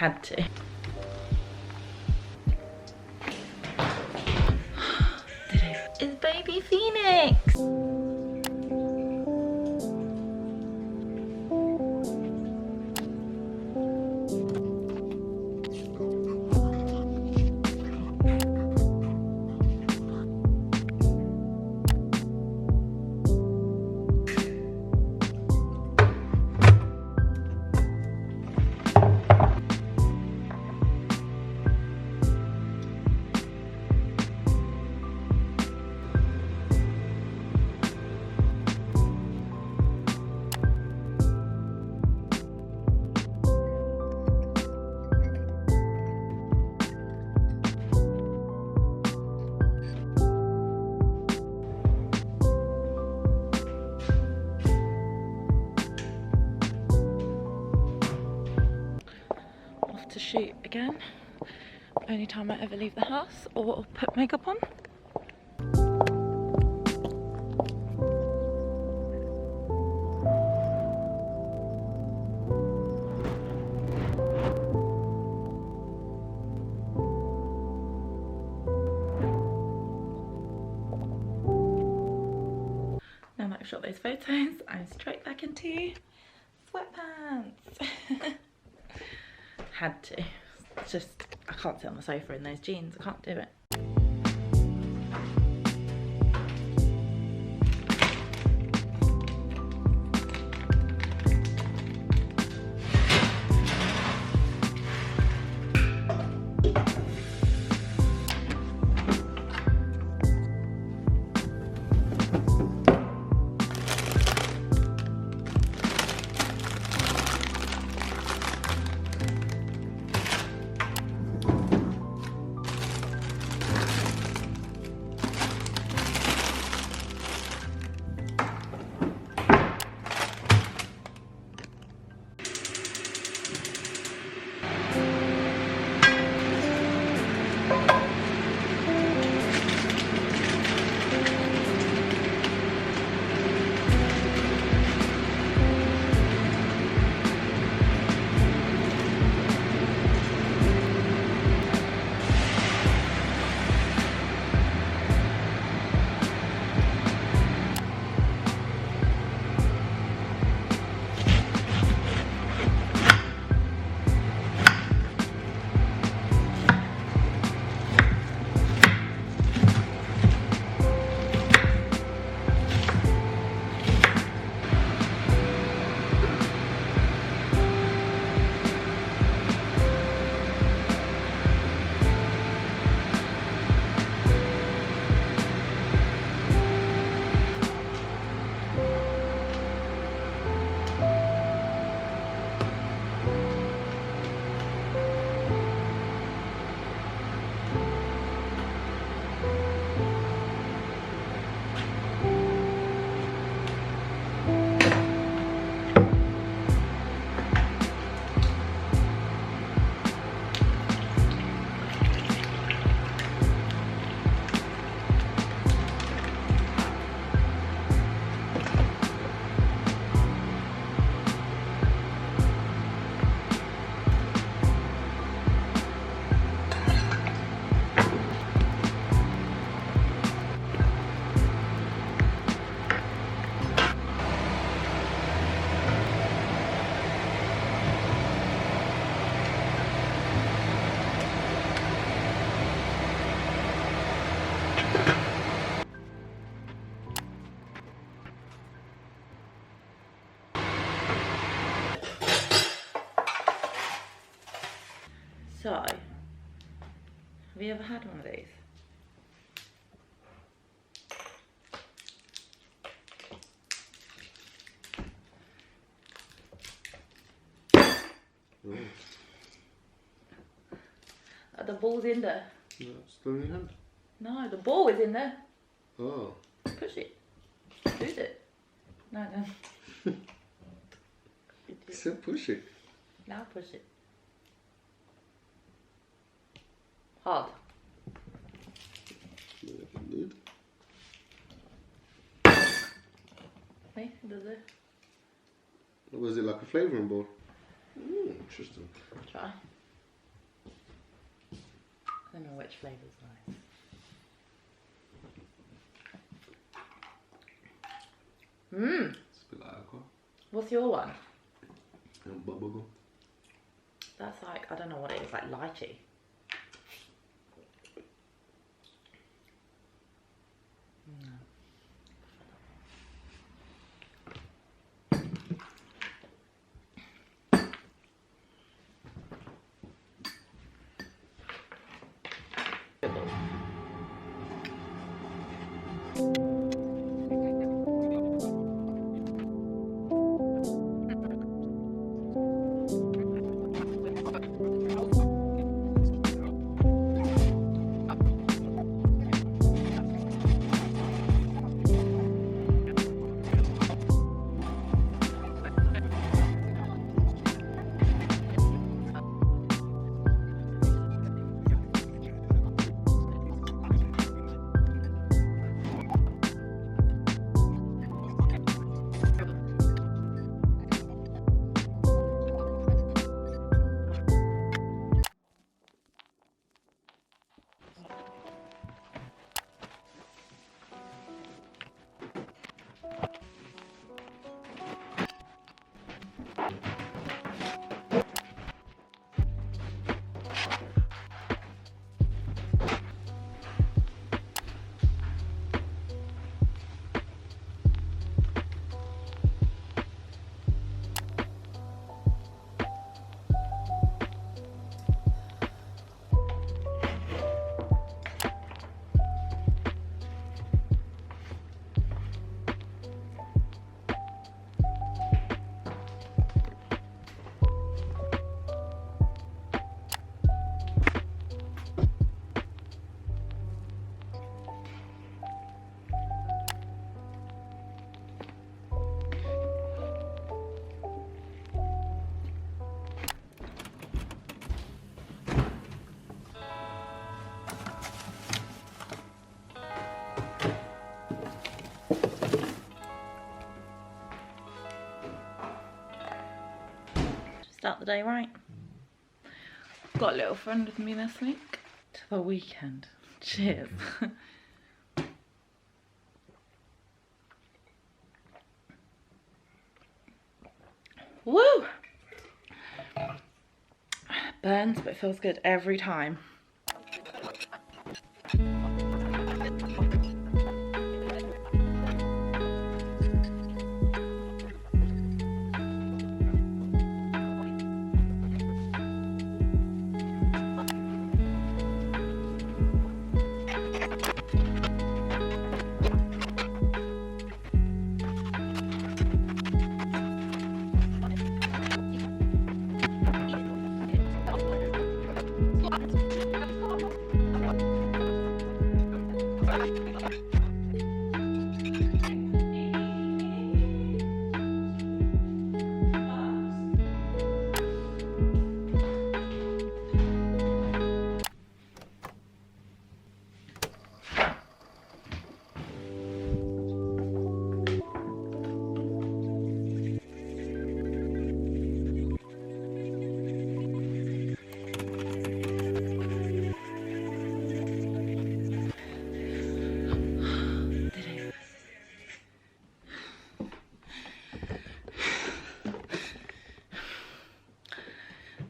Had to. This is baby Phoenix. To shoot again. Only time I ever leave the house or put makeup on. Now that I've shot those photos, I'm straight back into sweatpants. Had to. It's just, I can't sit on the sofa in those jeans. I can't do it. So, have you ever had one of these? The ball's in there. No, it's still in your hand. No, the ball is in there. Oh. Push it. Lose it. No, no. I said push it. Now push it. Hard. Good. See, does it? Was it like a flavouring bowl? Interesting. Try. I don't know which flavour's nice. Mmm. It's a bit like alcohol. What's your one? And bubblegum. That's like, I don't know what it is, like lychee. Start the day right. Got a little friend with me this week to the weekend. Cheers. Woo! Burns, but it feels good every time.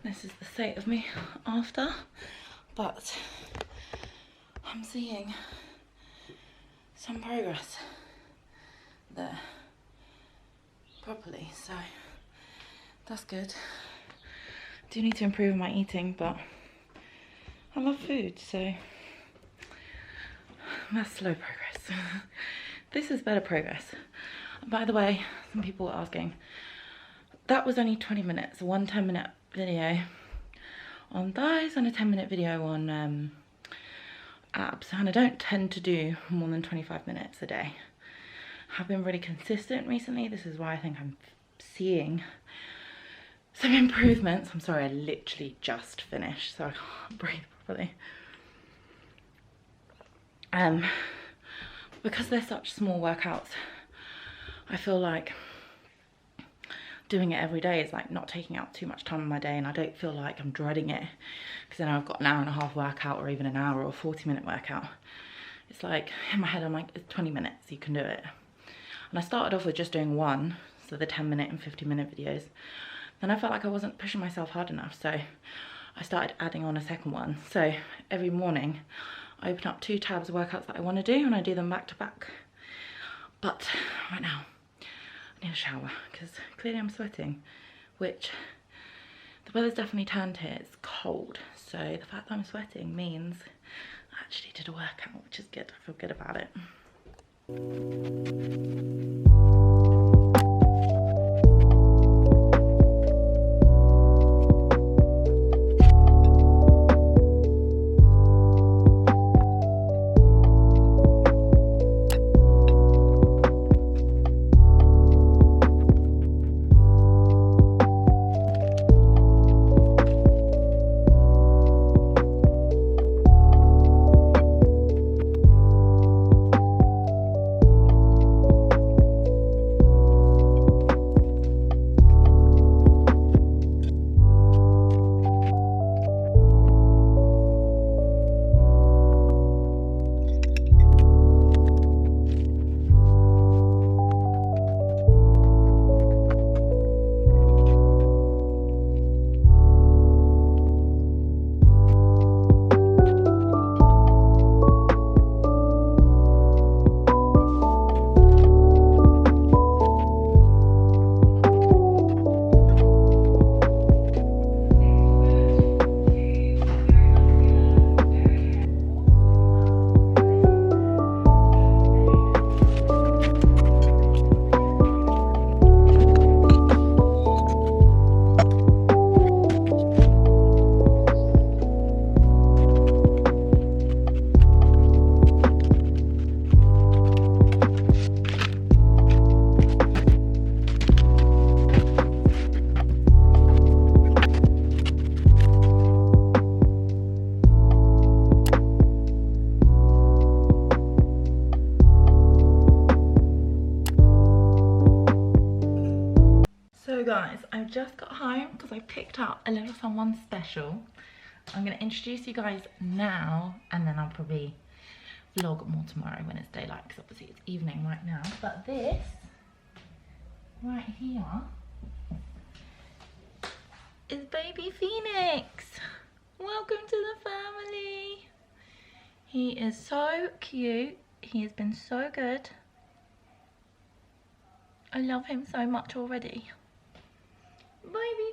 This is the state of me after, but I'm seeing some progress there properly, so that's good. Do need to improve my eating, but I love food, so that's slow progress. This is better progress. By the way, some people were asking, that was only 20 minutes, one 10-minute video on thighs and a 10-minute video on abs, and I don't tend to do more than 25 minutes a day. I've been really consistent recently. This is why I think I'm seeing some improvements. I'm sorry, I literally just finished, so I can't breathe properly. Because they're such small workouts, I feel like doing it every day is like not taking out too much time in my day, and I don't feel like I'm dreading it because then I've got an hour and a half workout, or even an hour or 40-minute workout. It's like in my head I'm like, it's 20 minutes, you can do it. And I started off with just doing one, so the 10-minute and 50-minute videos. Then I felt like I wasn't pushing myself hard enough, so I started adding on a second one. So every morning I open up 2 tabs of workouts that I want to do, and I do them back to back. But right now I need a shower because clearly I'm sweating, which the weather's definitely turned here. It's cold, so the fact that I'm sweating means I actually did a workout, which is good. I feel good about it. So guys, I've just got home because I picked up a little someone special. I'm going to introduce you guys now, and then I'll probably vlog more tomorrow when it's daylight, because obviously it's evening right now. But this right here is baby Phoenix. Welcome to the family. He is so cute. He has been so good. I love him so much already. Baby